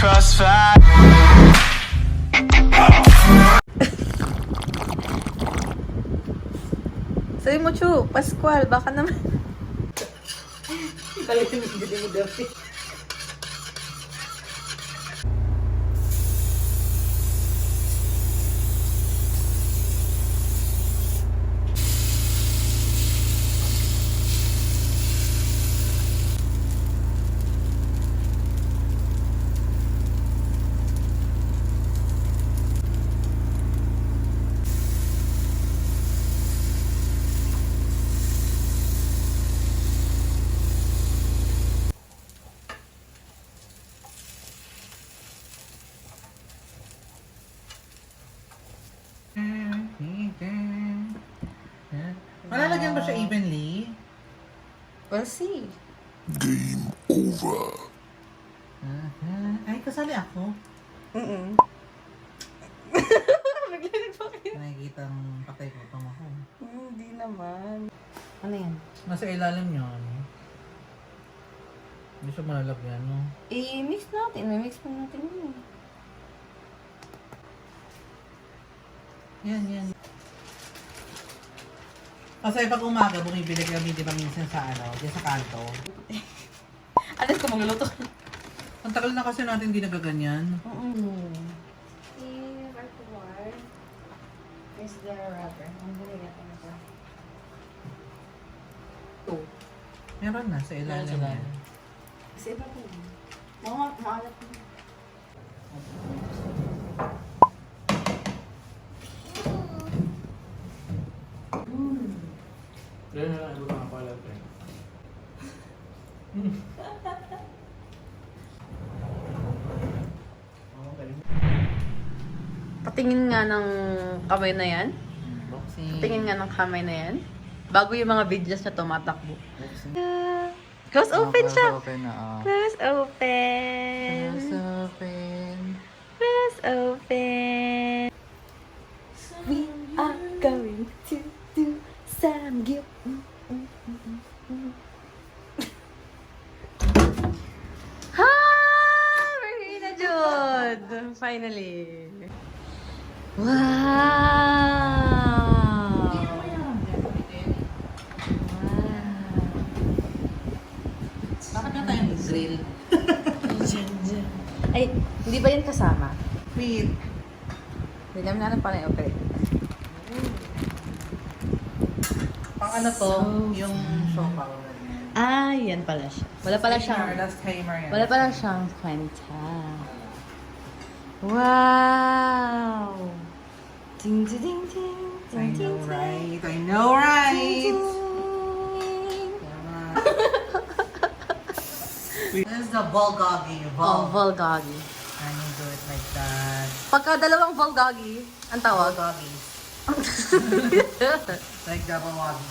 crossfire. Sabi mo, Chu, Pascual, baka naman. Kalitin mo mo dapat. Malalagyan ba siya evenly? We'll see. Game over. Ay, kasali ako. Bigla nagpakita. Nakikita ang patay ko ako. Hindi naman. Ano yan? Nasa ilalim niya, ano? Hindi siya malalagyan, no? I-mix natin. May mix pa natin yun. Yan. Kasi pag umaga, bumibili kami, di ba minsan sa ano, diyan sa kanto. Alas ko magluluto. Ang tagal na kasi natin hindi nagaganyan. Is there a rubber? I'm gonna get a rubber. Meron na sa ilalim niya. Kasi iba po. Maalat mo. Dahil na lang, wala ka pala. Patingin nga ng kamay na yan. Boxing. Patingin nga ng kamay na yan. Bago yung mga videos na tumatakbo. Boxing. Close open siya! Open na, Close open! open. Close open! We are going to do some guilt. Hi! We're here na, Jod! Finally! Wow! Bakit na tayong grill? Ay, hindi ba yan kasama? Wait. Hindi namin natin paano i-operate. Pang ano to? Yung sopa. Ah, yan pala siya. Wala pala siyang... Last timer yan. Wala pala siyang kwenta. Wow! Ding, ding, ding, ding, I ding, know ding, right. I know right. ding. This is the bulgogi. Oh, Volgagi. And you do it like that. Pagka dalawang Volgagi, ang tawag. Bulgogi. Like double wagi.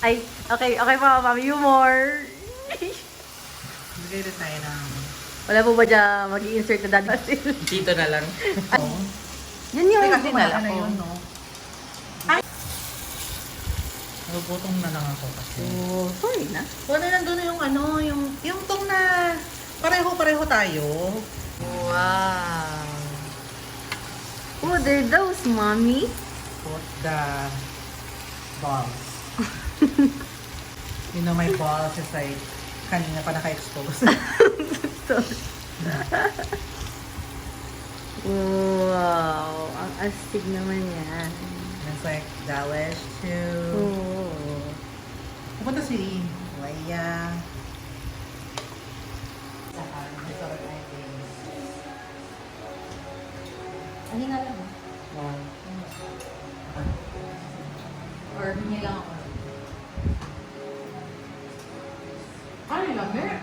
Ay, okay pa, mami. Humor. Bigay rin tayo ng... Wala po ba dyan mag-i-insert na daddy? Dito na lang. Yan yung Teka, dinala kumain na ko. yun, no? Nagubutong na lang ako kasi. Oh, sorry na. Wala nandun na yung ano, yung tong na pareho-pareho tayo. Wow. What are those, mommy? Put the balls. You know, my balls is like, kanina pa naka-expose. Wow. Ang astig naman yan. It's like, dalish too. Oh. Pupunta si Leia. Ano nga lang? Or hindi lang ako. Ano lang, Mer?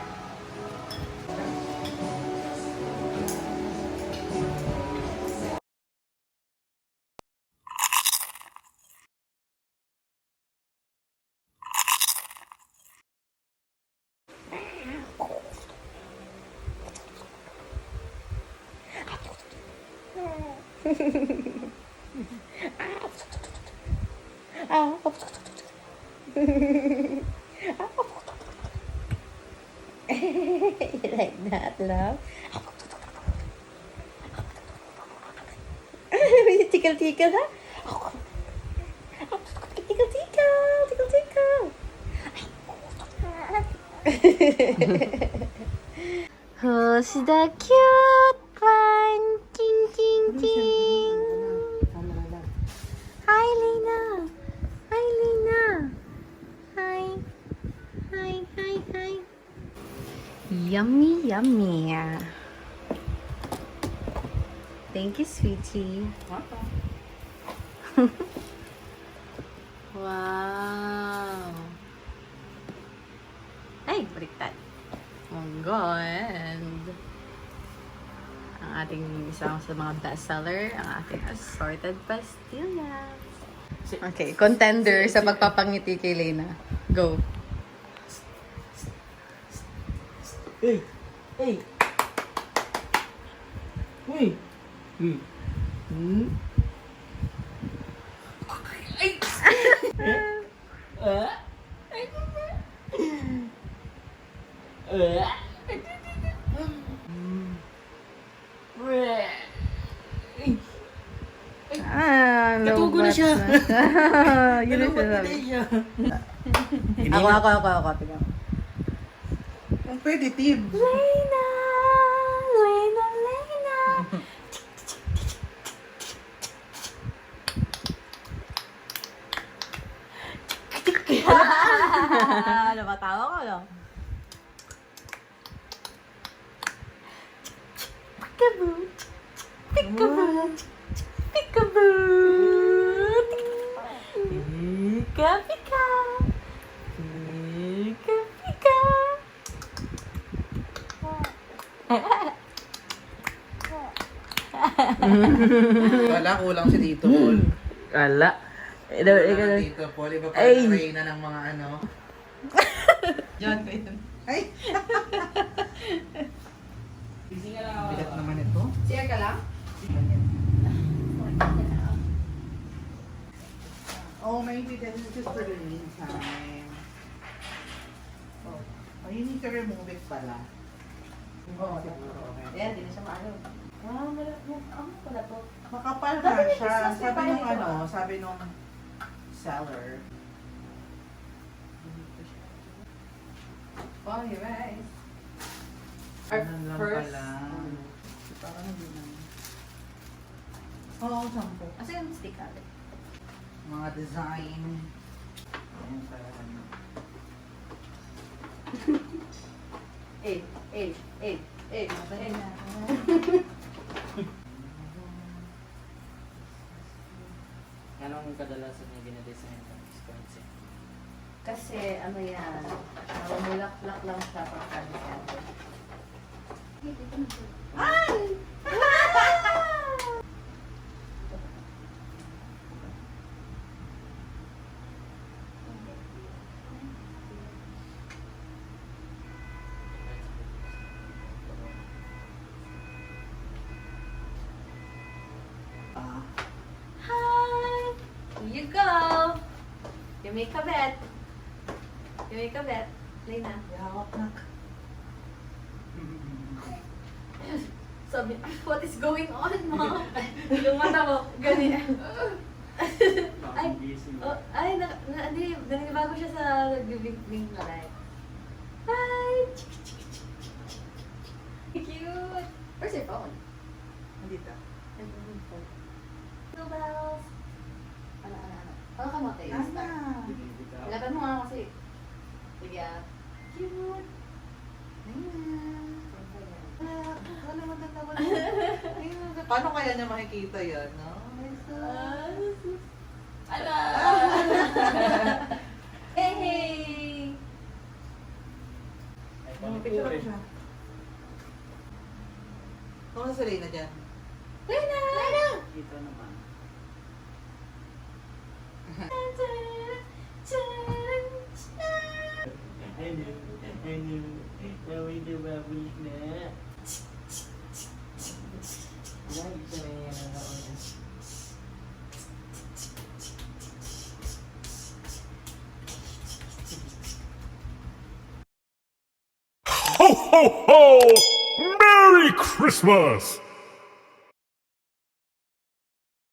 You like that, love? Tickle, ha? Tickle. Who's the cute one? Ting, ting, ting. Hi, Lena. Hi. Yummy. Thank you, sweetie. Wow. Ay, baliktad. Oh, God. Ang ating isang sa mga bestseller, ang ating assorted pastillas. Okay, contender sa pagpapangiti kay Lena. Go. Hey! Uy! Katugo na siya. Yun na siya sabi. Ako. Tingnan mo. Competitive. Lena. Napatawa ko, no? Peekaboo. Pika. Wala, kulang si Tito Paul. Kala. Kulang Tito Paul. Iba pa yung reyna ng mga ano. John ko yun. Ay! Bigat naman ito. Siya ka lang? Oh, maybe this is just for the meantime. Oh, you need to remove it pala. Oh, siguro. Okay. Ayan, di na siya maano. Ano pala to? Makapal na Dapat siya. i-discuss Sabi tayo nung ito, ano, sabi nung seller. Oh, you're right. Ganun lang first, pala. Parang hindi na. Oo, sampo. Asa yung stick natin? Mga design. Ayan pala. Matay na. Anong kadalasan niya ginadesign ng Wisconsin? Kasi ano yan, mulak-lak lang siya pagka-design. Hi! Here you go! You make a bet. Lena. Yawak na. Sabi, what is going on, mom? Yung mata mo, ganyan. Nanibago siya sa nag-bing na light. Hi! Cute! Where's your phone? Nandito. Bells. Ano? Ano ka mo, tayo? Ana. Ilatan mo nga kasi. Sige. Cute! Wala matatawa na. Paano kaya niya makikita yan, no? Ala! Hey! Picture ako siya. Kung si Reyna dyan? Lena! Dito naman. Ano, naway na babalik na. Lagi ka na yan, ano. Ho, ho, ho! Merry Christmas!